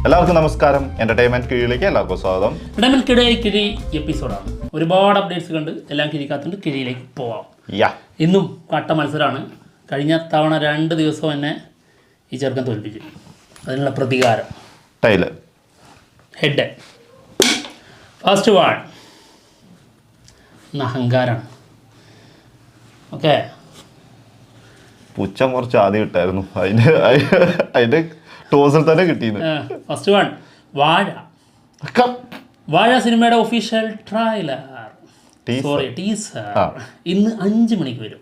എല്ലാവർക്കും നമസ്കാരം. എന്റർടൈൻമെന്റ് കീഴിലേക്ക് എല്ലാവർക്കും സ്വാഗതം. എന്റർടൈൻമെന്റ് കിഴി എപ്പിസോഡാണ്. ഒരുപാട് അപ്ഡേറ്റ്സ് കണ്ട് എല്ലാം കിഴിക്കാത്തുണ്ട്. കിഴിയിലേക്ക് പോവാം. ഇന്നും കട്ട മത്സരമാണ്. കഴിഞ്ഞ തവണ 2 ദിവസം എന്നെ ഈ ചെറുക്കൻ തോൽപ്പിച്ചു. അതിനുള്ള പ്രതികാരം. ടൈലർ ഹെഡ് ഫസ്റ്റ് വൺ അഹങ്കാരാണ്. ഓക്കെ, പുച്ഛം കുറച്ച് ആദ്യം ഇട്ടായിരുന്നു. അതിന്റെ ടോസിൽ തന്നെ കിട്ടിയിരുന്നു. ഫസ്റ്റ് വൺ വാഴ സിനിമയുടെ ഒഫീഷ്യൽ ട്രailer ടീസർ ഇന്ന് 5 മണിക്ക് വരും.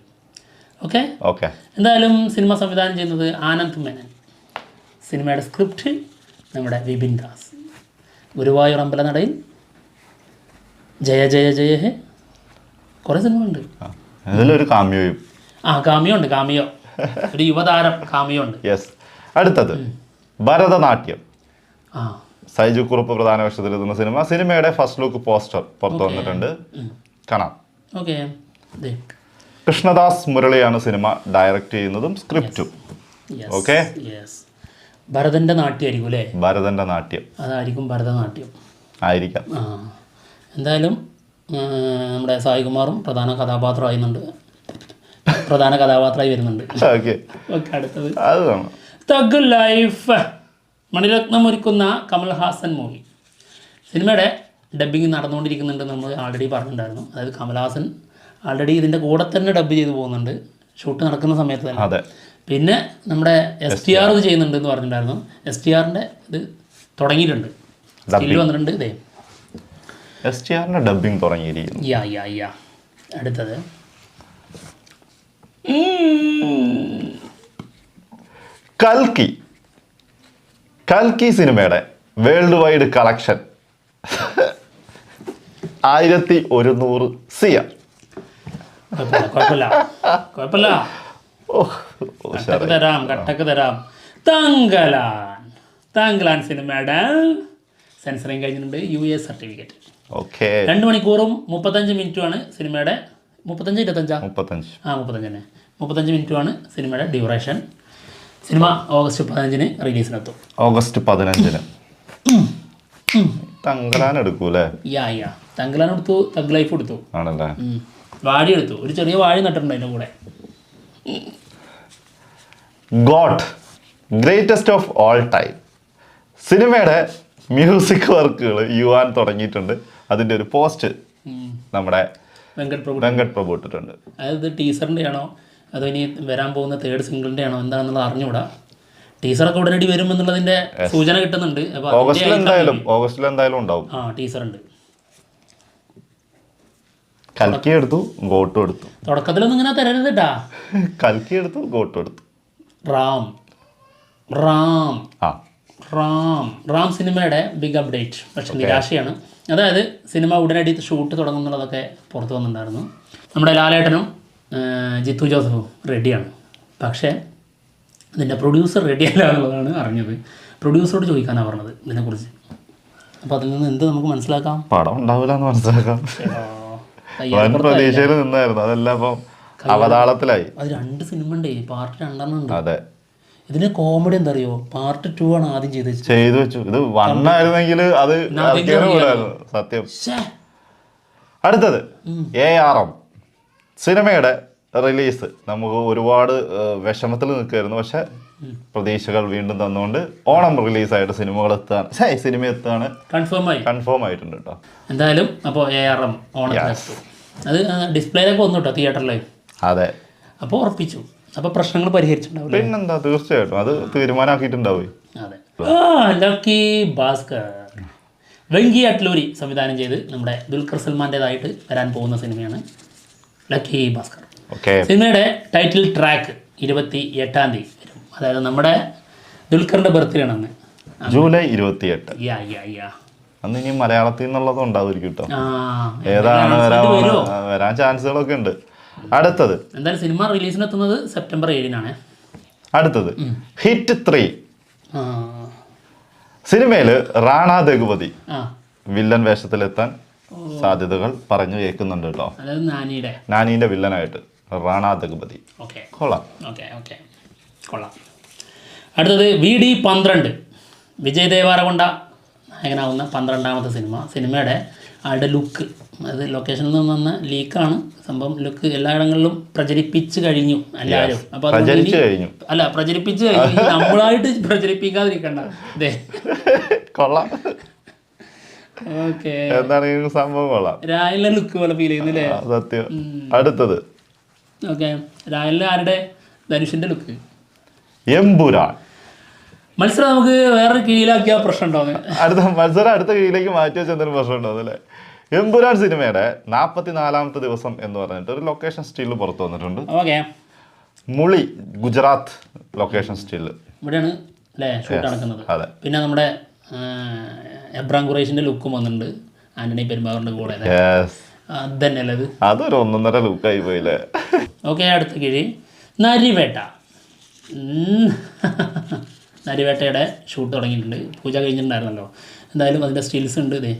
ഓക്കെ, എന്തായാലും സിനിമ സംവിധാനം ചെയ്യുന്നത് ആനന്ദ് മേനൻ. സിനിമയുടെ സ്ക്രിപ്റ്റ് നമ്മുടെ വിപിൻ ദാസ്. ഗുരുവായൂർ അമ്പലനടയിൽ ജയ ജയ ജയ ഹേ കുറേ സിനിമകളുണ്ട്. അതിലൊരു കാമിയോയും കാമിയോ ഉണ്ട്. കാമിയോ ഒരു യുവതാരം കാമിയോ ഉണ്ട്. അടുത്തത് ഭരതനാട്യം. സൈജു കുറുപ്പ് പ്രധാന വേഷത്തിലെത്തുന്ന സിനിമയുടെ ഫസ്റ്റ് ലുക്ക് പോസ്റ്റർ പുറത്തു വന്നിട്ടുണ്ട്. കാണാം. ഓക്കെ, കൃഷ്ണദാസ് മുരളിയാണ് സിനിമ ഡയറക്റ്റ് ചെയ്യുന്നതും സ്ക്രിപ്റ്റും. ഓക്കെ, ഭരതന്റെ നാട്യമായിരിക്കും അല്ലേ? ഭരതന്റെ നാട്യം അതായിരിക്കും ഭരതനാട്യം ആയിരിക്കാം. എന്തായാലും നമ്മുടെ സായികുമാറും പ്രധാന കഥാപാത്രമായി വരുന്നുണ്ട്. അടുത്തത് തഗ് ലൈഫ്. മണിരത്നം ഒരുക്കുന്ന കമൽഹാസൻ മൂവി. സിനിമയുടെ ഡബ്ബിങ് നടന്നുകൊണ്ടിരിക്കുന്നുണ്ട്. നമ്മൾ ആൾറെഡി പറഞ്ഞിട്ടുണ്ടായിരുന്നു. അതായത് കമൽഹാസൻ ആൾറെഡി ഇതിൻ്റെ കൂടെ തന്നെ ഡബ്ബ് ചെയ്ത് പോകുന്നുണ്ട്, ഷൂട്ട് നടക്കുന്ന സമയത്ത് തന്നെ. പിന്നെ നമ്മുടെ STR ഇത് ചെയ്യുന്നുണ്ട് എന്ന് പറഞ്ഞിട്ടുണ്ടായിരുന്നു. STRന്റെ ഇത് തുടങ്ങിയിട്ടുണ്ട്, സ്കില്ല് വന്നിട്ടുണ്ട്. ഇതേ STRന്റെ ഡബ്ബിങ് തുടങ്ങിയിരിക്കുന്നു. അടുത്തത് കൽക്കി സിനിമയുടെ വേൾഡ് വൈഡ് കളക്ഷൻ 1100 CR. കട്ടക്ക് തരാം. താങ്കളാൻ സിനിമയുടെ സെൻസറിങ് കഴിഞ്ഞിട്ടുണ്ട്. US certificate. 2 മണിക്കൂറും 35 മിനിറ്റുമാണ് സിനിമയുടെ. 35 മിനിറ്റുമാണ് സിനിമയുടെ ഡ്യൂറേഷൻ. സിനിമ ഓഗസ്റ്റ് 15 റിലീസിനെത്തും. ഓഗസ്റ്റ് 15 തങ്കലാൻ എടുക്കൂലേ? തങ്കലാൻ എടുത്തു, തഗ് ലൈഫ് എടുത്തു, ആണല്ലേ, വാഴി എടുത്തു. ഒരു ചെറിയ വാഴി നട്ടിട്ടുണ്ട് അതിൻ്റെ കൂടെ. Got greatest of all time സിനിമയുടെ മ്യൂസിക് വർക്കുകൾ യുവാൻ തുടങ്ങിയിട്ടുണ്ട്. അതിൻ്റെ ഒരു പോസ്റ്റ് നമ്മുടെ വെങ്കട് പ്രഭു ഇട്ടിട്ടുണ്ട്. അതായത് ടീസറിൻ്റെ ആണോ അതോ ഇനി വരാൻ പോകുന്ന 3rd സിംഗിളിൻ്റെ ആണോ എന്താണെന്നുള്ളത് അറിഞ്ഞുകൂടാ. ടീസറൊക്കെ ഉടനടി വരും എന്നുള്ളതിൻ്റെ സൂചന കിട്ടുന്നുണ്ട്. ഓഗസ്റ്റിൽ എന്തായാലും ഉണ്ടാവും. ടീസർ ഉണ്ട്. കൽക്കി എടുത്തു, ഗോട്ടും എടുത്തു. തുടക്കത്തിലൊന്നും ഇങ്ങനെ തരരുത് കേട്ടാ. കൽക്കി എടുത്തു, ഗോട്ടും എടുത്തു. റാം സിനിമയുടെ ബിഗ് അപ്ഡേറ്റ്. പക്ഷെ നിരാശയാണ്. അതായത് സിനിമ ഉടനടി ഷൂട്ട് തുടങ്ങുന്നുള്ളതൊക്കെ പുറത്തു വന്നിട്ടുണ്ടായിരുന്നു. നമ്മുടെ ലാലേട്ടനും ജിത്തു ജോസഫും റെഡിയാണ്. പക്ഷേ ഇതിൻ്റെ പ്രൊഡ്യൂസർ റെഡിയല്ല എന്നുള്ളതാണ് അറിഞ്ഞത്. പ്രൊഡ്യൂസറോട് ചോദിക്കാനാണ് പറഞ്ഞത് ഇതിനെക്കുറിച്ച്. അപ്പോൾ അതിൽ നിന്ന് എന്ത് നമുക്ക് മനസ്സിലാക്കാം? പടം ഉണ്ടാവില്ല എന്ന് മനസ്സിലാക്കാം. പ്രതീക്ഷയിൽ നിന്നായിരുന്നു, അതെല്ലാം ഇപ്പം അവതാളത്തിലായി. അത് 2 സിനിമ ഉണ്ട്, പാർട്ട് 2 ഉണ്ട്. അതെ, ഇതിന് കോമഡി എന്താ അറിയോ, പാർട്ട് 2 ആണ് ആദ്യം ചെയ്തു വെച്ചു. ഇത് 1 ആയിരുന്നെങ്കിൽ അത് സത്യം. അടുത്തത് ARM സിനിമയുടെ റിലീസ്. നമുക്ക് ഒരുപാട് വിഷമത്തിൽ നിൽക്കുമായിരുന്നു. പക്ഷെ പ്രതീക്ഷകൾ വീണ്ടും തന്നുകൊണ്ട് ഓണം റിലീസായിട്ട് സിനിമ എത്തുകയാണ്. കൺഫേം ആയിട്ടുണ്ട് കേട്ടോ. എന്തായാലും അപ്പോൾ ARM ഓണം അത് ഡിസ്പ്ലേയിലൊക്കെ വന്നു കേട്ടോ, തിയേറ്ററിൽ. അതെ, അപ്പോൾ ഉറപ്പിച്ചു. അപ്പോൾ പ്രശ്നങ്ങൾ പരിഹരിച്ചിട്ടുണ്ടാവും. പിന്നെന്താ, തീർച്ചയായിട്ടും അത് തീരുമാനമാക്കിയിട്ടുണ്ടാവും. അതെ. ലക്കി ഭാസ്കർ. വെങ്കി അട്ലൂരി സംവിധാനം ചെയ്ത് നമ്മുടെ ദുൽഖർ സൽമാൻ്റെതായിട്ട് വരാൻ പോകുന്ന സിനിമയാണ് ലക്കി ഭാസ്കർ. സിനിമയുടെ ടൈറ്റിൽ ട്രാക്ക് 28-ാം തീയതി വരും. അതായത് നമ്മുടെ ദുൽഖറിന്റെ ബർത്ത്ഡേ ആണ് അന്ന്, ജൂലൈ 28. അന്ന് ഇനി മലയാളത്തിൽ നിന്നുള്ളതും ഉണ്ടാവുമായിരിക്കും കേട്ടോ. ഏതാണ് വരാൻ ചാൻസുകളൊക്കെ ഉണ്ട്. അടുത്തത് എന്തായാലും സിനിമ റിലീസിനെത്തുന്നത് സെപ്റ്റംബർ 7 അടുത്തത് ഹിറ്റ് 3 സിനിമയില് റാണ ദഗുപതി വില്ലൻ വേഷത്തിലെത്താൻ സാധ്യതകൾ പറഞ്ഞു കേൾക്കുന്നുണ്ട് കേട്ടോ. നാനിയുടെ വില്ലനായിട്ട് റാണ ദഗുപതി. കൊള്ളാം. അടുത്തത് VD 12 വിജയ് ദേവാരകൊണ്ട നായകനാവുന്ന 12ാമത്തെ സിനിമയുടെ ആളുടെ ലുക്ക്, അത് ലൊക്കേഷനിൽ നിന്ന് വന്ന ലീക്കാണ് സംഭവം. ലുക്ക് എല്ലായിടങ്ങളിലും പ്രചരിപ്പിച്ച് കഴിഞ്ഞു എല്ലാവരും. അപ്പോൾ പ്രചരിപ്പിച്ച് കഴിഞ്ഞു, നമ്മളായിട്ട് പ്രചരിപ്പിക്കാതിരിക്കണ്ട. അതെ, കൊള്ളാം. ഓക്കെ, എന്താണ് സംഭവം? കൊള്ളാം. രായലിന്റെ ലുക്ക് പോലെ ഫീൽ ചെയ്യുന്നില്ലേ? സത്യം. അടുത്തത് ഓക്കെ, രായലിലെ ആരുടെ? ധനുഷിന്റെ ലുക്ക്. എമ്പുരാൻ മത്സരം നമുക്ക് വേറെ കീഴിലാക്കിയ പ്രശ്നം ഉണ്ടാവും. അടുത്ത കീഴിലേക്ക് മാറ്റി വെച്ച എന്തെങ്കിലും പ്രശ്നം ഉണ്ടാവും അല്ലേ? എമ്പുരാൻ സിനിമയുടെ 44ാമത്തെ ദിവസം എന്ന് പറഞ്ഞിട്ട് ഒരു ലൊക്കേഷൻ സ്റ്റിൽ പുറത്തു വന്നിട്ടുണ്ട്. ഓക്കെ, മുളി ഗുജറാത്ത് ലൊക്കേഷൻ സ്റ്റിൽ ഇവിടെയാണ് അല്ലേ ഷൂട്ട് നടക്കുന്നത്. അതെ. പിന്നെ നമ്മുടെ എബ്രാം ഖുറൈഷിന്റെ ലുക്കും വന്നിട്ടുണ്ട്, ആന്റണി പെരുമ്പാവൂരിന്റെ കൂടെ. അതന്നെയല്ലേ അത്? അതൊരു 1.5 ലുക്കായി പോയില്ലേ? ഓക്കെ, അടുത്ത കിഴി നരിവേട്ട. നരിവേട്ടയുടെ ഷൂട്ട് തുടങ്ങിയിട്ടുണ്ട്, പൂജ കഴിഞ്ഞിട്ടുണ്ടായിരുന്നല്ലോ. എന്തായാലും അതിൻ്റെ സ്റ്റിൽസ് ഉണ്ട്. ഇതേ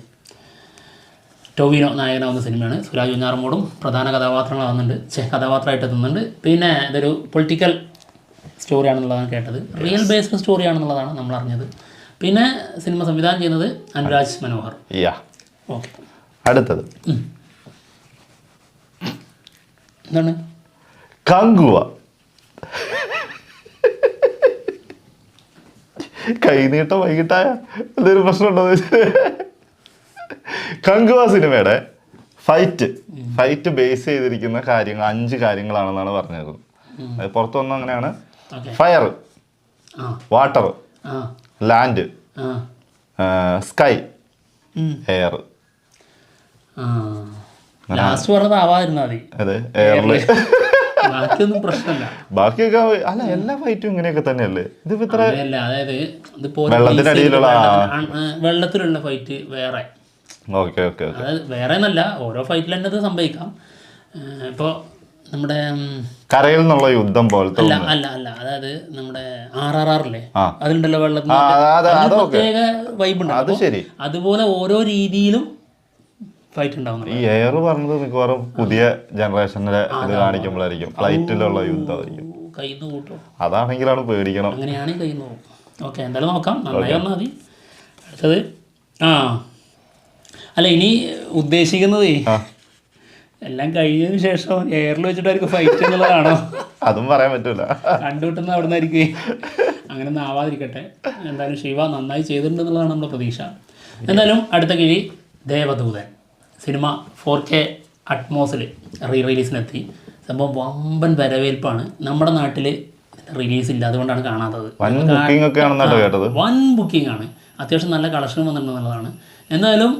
ടോവിനോ നായകനാവുന്ന സിനിമയാണ്. സുരാജ് വെഞ്ഞാറമ്മൂടും പ്രധാന കഥാപാത്രമായിട്ട് എത്തുന്നുണ്ട്. പിന്നെ ഇതൊരു പൊളിറ്റിക്കൽ സ്റ്റോറിയാണെന്നുള്ളതാണ് കേട്ടത്, റിയൽ ബേസ്ഡ് സ്റ്റോറിയാണെന്നുള്ളതാണ് നമ്മൾ അറിഞ്ഞത്. പിന്നെ സിനിമ സംവിധാനം ചെയ്യുന്നത് അനുരാജ് മനോഹർ. ഓക്കെ, അടുത്തത് എന്താണ്? കങ്കുവ. കൈനീട്ടം വൈകിട്ടായ എന്തൊരു പ്രശ്നമുണ്ടോ? കങ്കുവ സിനിമയുടെ ഫൈറ്റ് ബേസ് ചെയ്തിരിക്കുന്ന കാര്യങ്ങൾ 5 കാര്യങ്ങളാണെന്നാണ് പറഞ്ഞത്. പുറത്തു വന്ന അങ്ങനെയാണ്. Fire, water, land, sky, air. Last പറഞ്ഞത് ആവാതിരുന്നാ മതി. അതെ, എയറില് ബാക്കിയൊന്നും പ്രശ്നമില്ല. ബാക്കിയൊക്കെ അല്ല, എല്ലാ ഫൈറ്റും ഇങ്ങനെയൊക്കെ തന്നെയല്ലേ? ഇതിപ്പോ ഇത്ര അതായത് വെള്ളത്തിലുള്ള ഫൈറ്റ് വേറെ. ഓക്കെ ഓക്കെ, അതായത് വേറെ എന്നല്ല, ഓരോ ഫൈറ്റിൽ തന്നെ അത് സംഭവിക്കാം. ഇപ്പോൾ നമ്മുടെ കരയിൽ നിന്നുള്ള യുദ്ധം പോലത്തെ അല്ല അല്ല അല്ല അതായത് നമ്മുടെ RRR അതിലുണ്ടല്ലോ വെള്ളത്തിൽ പ്രത്യേക വൈബ് ഉണ്ട്. അത് ശരി. അതുപോലെ ഓരോ രീതിയിലും ഫൈറ്റ് ഉണ്ടാവും. ഈ എയർ പറഞ്ഞത് മിക്കവാറും പുതിയ ജനറേഷനിലെ ഇത് കാണിക്കുമ്പോഴായിരിക്കും, ഫ്ലൈറ്റിലുള്ള യുദ്ധമായിരിക്കും. കയ്യിൽ കൂട്ടോ, അതാണെങ്കിലാണ് പേടിക്കണം. അങ്ങനെയാണെങ്കിൽ കയ്യിൽ പോകും. ഓക്കെ, എന്തായാലും നോക്കാം, നന്നായി വന്നാൽ മതി. അടുത്തത് അല്ല, ഇനി ഉദ്ദേശിക്കുന്നത് എല്ലാം കഴിഞ്ഞതിന് ശേഷം എയറിൽ വെച്ചിട്ടായിരിക്കും ഫൈറ്റ് എന്നുള്ളതാണോ? അതും പറയാൻ പറ്റൂല, കണ്ടുകിട്ടുന്ന അവിടെ നിന്നായിരിക്കും. അങ്ങനെ ഒന്നും ആവാതിരിക്കട്ടെ. എന്തായാലും ശിവ നന്നായി ചെയ്തിട്ടുണ്ടെന്നുള്ളതാണ് നമ്മുടെ പ്രതീക്ഷ. എന്തായാലും അടുത്ത കിഴി ദേവദൂതൻ. Cinema 4K അറ്റ്മോസിൽ റിലീസിനെത്തി. സംഭവം വമ്പൻ വരവേൽപ്പാണ്. നമ്മുടെ നാട്ടിൽ റിലീസ് ഇല്ല, അതുകൊണ്ടാണ് കാണാത്തത്. വൻ ബുക്കിംഗ് ആണ്. അത്യാവശ്യം നല്ല കളക്ഷൻ വന്നിട്ടുണ്ടെന്നുള്ളതാണ്. എന്തായാലും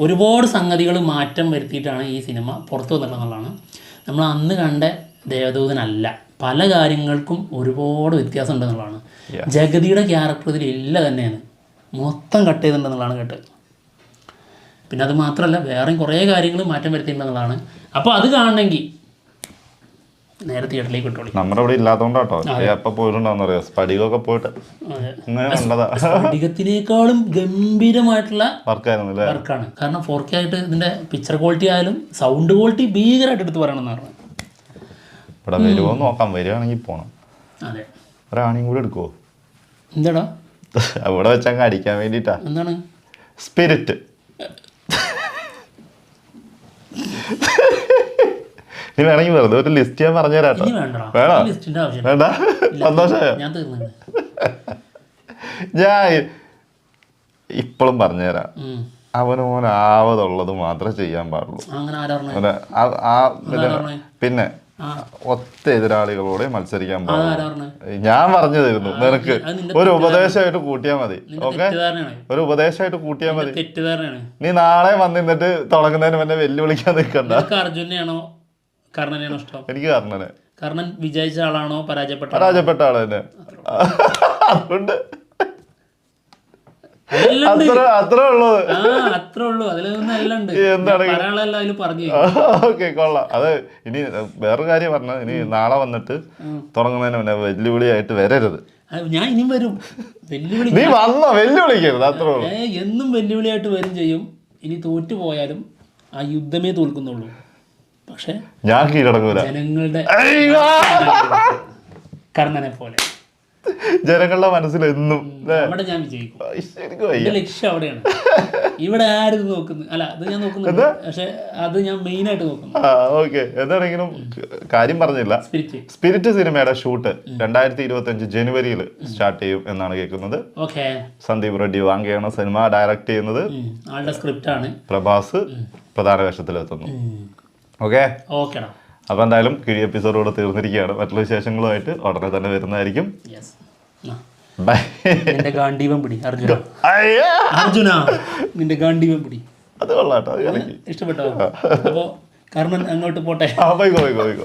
ഒരുപാട് സംഗതികൾ മാറ്റം വരുത്തിയിട്ടാണ് ഈ സിനിമ പുറത്തു വന്നിട്ടുള്ളതാണ്. നമ്മൾ അന്ന് കണ്ട ദേവദൂതനല്ല, പല കാര്യങ്ങൾക്കും ഒരുപാട് വ്യത്യാസം ഉണ്ടെന്നുള്ളതാണ്. ജഗതിയുടെ ക്യാരക്ടർ ഇതിൽ ഇല്ല തന്നെയാണ്, മൊത്തം കട്ട് ചെയ്തിട്ടുണ്ടെന്നുള്ളതാണ് കേട്ടത്. പിന്നെ അത് മാത്രമല്ല, വേറെയും കുറേ കാര്യങ്ങൾ മാറ്റം വരുത്തിയിട്ടുണ്ടെന്നുള്ളതാണ്. അപ്പോൾ അത് കാണണമെങ്കിൽ നേരെ തിയേറ്ററിലേക്ക് കിട്ടുള്ളൂ. നമ്മുടെ ഇവിടെ ഇല്ലാത്തതുകൊണ്ടാട്ടോ എപ്പോൾ പോയിട്ടുണ്ടാവുന്ന സ്പടികമൊക്കെ പോയിട്ട് സ്പടികത്തിനേക്കാളും ഗംഭീരമായിട്ടുള്ള വർക്കായിരുന്നു, വർക്കാണ്. കാരണം 4K ആയിട്ട് ഇതിന്റെ പിക്ചർ ക്വാളിറ്റി ആയാലും സൗണ്ട് ക്വാളിറ്റി ഭീകരമായിട്ട് എടുത്ത് പറയണമെന്ന് പറഞ്ഞു. ഇവിടെ വരുമോ നോക്കാം, വരികയാണെങ്കിൽ പോണം. അതെ, ഒരാണിയും കൂടി എടുക്കുവോ? എന്താടാ അവിടെ വെച്ചങ്ങ് അടിക്കാൻ വേണ്ടിട്ടാ. എന്താണ് സ്പിരിറ്റ്? നീ വേണമെങ്കിൽ വെറുതെ ഒരു ലിസ്റ്റ് ഞാൻ പറഞ്ഞു തരാട്ടോ. വേണ്ട, സന്തോഷമായോ? ഞാൻ ഇപ്പോഴും പറഞ്ഞുതരാം. അവന് ആവതുള്ളത് മാത്രമേ ചെയ്യാൻ പാടുള്ളൂ. പിന്നെ ഒത്ത എതിരാളികളോടെ മത്സരിക്കാൻ പാടുള്ളൂ. ഞാൻ പറഞ്ഞു തരുന്നു, നിനക്ക് ഒരു ഉപദേശമായിട്ട് കൂട്ടിയാൽ മതി. ഓക്കെ, ഒരു ഉപദേശമായിട്ട് കൂട്ടിയാൽ മതി. നീ നാളെ വന്നിട്ട് തുടങ്ങുന്നതിന് മുന്നേ വെല്ലുവിളിക്കാൻ നിൽക്കണ്ട. അർജുനെയാണോ കർണനെയാണോ ഇഷ്ടം? എനിക്ക് കർണനെ. കർണൻ വിജയിച്ച ആളാണോ പരാജയപ്പെട്ട ആള് തന്നെ? അതുകൊണ്ട് അത്രേ ഉള്ളൂ. ഓക്കെ, കൊള്ളാം. അത് ഇനി വേറൊരു കാര്യം പറഞ്ഞത്, ഇനി നാളെ വന്നിട്ട് തുടങ്ങുന്നതിന് മുന്നേ വെല്ലുവിളിയായിട്ട് വരരുത്. ഞാൻ ഇനിയും വരും. നീ വന്നോ, വെല്ലുവിളിക്കരുത്, അത്രേ ഉള്ളൂ. എന്നും വെല്ലുവിളിയായിട്ട് വരും ചെയ്യും. ഇനി തോറ്റു പോയാലും ആ യുദ്ധമേ തോൽക്കുന്നുള്ളൂ. പക്ഷെ ഞാൻ കീഴടങ്ങൂല, ജനങ്ങളുടെ കർണനെ പോലെ. ജനങ്ങളുടെ മനസ്സിൽ എന്നും അവിടെ ഞാൻ വിജയിക്കും. എന്റെ ലക്ഷ്യം അവിടെയാണ്. ഇവിടെ ആരും നോക്കുന്നു അല്ല, അത് ഞാൻ നോക്കുന്നുണ്ട്, പക്ഷെ അത് ഞാൻ മെയിൻ ആയിട്ട് നോക്കുന്നു. ഓക്കെ, എന്താണെങ്കിലും കാര്യം പറഞ്ഞില്ല. സ്പിരിറ്റ് സിനിമയുടെ ഷൂട്ട് 2025 ജനുവരിയിൽ സ്റ്റാർട്ട് ചെയ്യും എന്നാണ് കേൾക്കുന്നത്. സന്ദീപ് റെഡ്ഡി വാങ്കയാണ് സിനിമ ഡയറക്ട് ചെയ്യുന്നത്. ആളുടെ സ്ക്രിപ്റ്റ് ആണ്. പ്രഭാസ് പ്രധാന വേഷത്തിലെത്തുന്നു. ഓക്കെ, അപ്പൊ എന്തായാലും കിഴി എപ്പിസോഡോട് തീർന്നിരിക്കുകയാണ്. മറ്റുള്ള വിശേഷങ്ങളുമായിട്ട് ഉടനെ തന്നെ വരുന്നതായിരിക്കും. ബൈ. നിന്റെ ഗാണ്ഡീവം പിടി അർജുന. അർജുന നിന്റെ ഗാണ്ഡീവം പിടി. അത് കൊള്ളാട്ടോ, ഇഷ്ടപ്പെട്ടോ? അപ്പോ കർണൻ അങ്ങോട്ട് പോട്ടെ. പോയിക്കോ.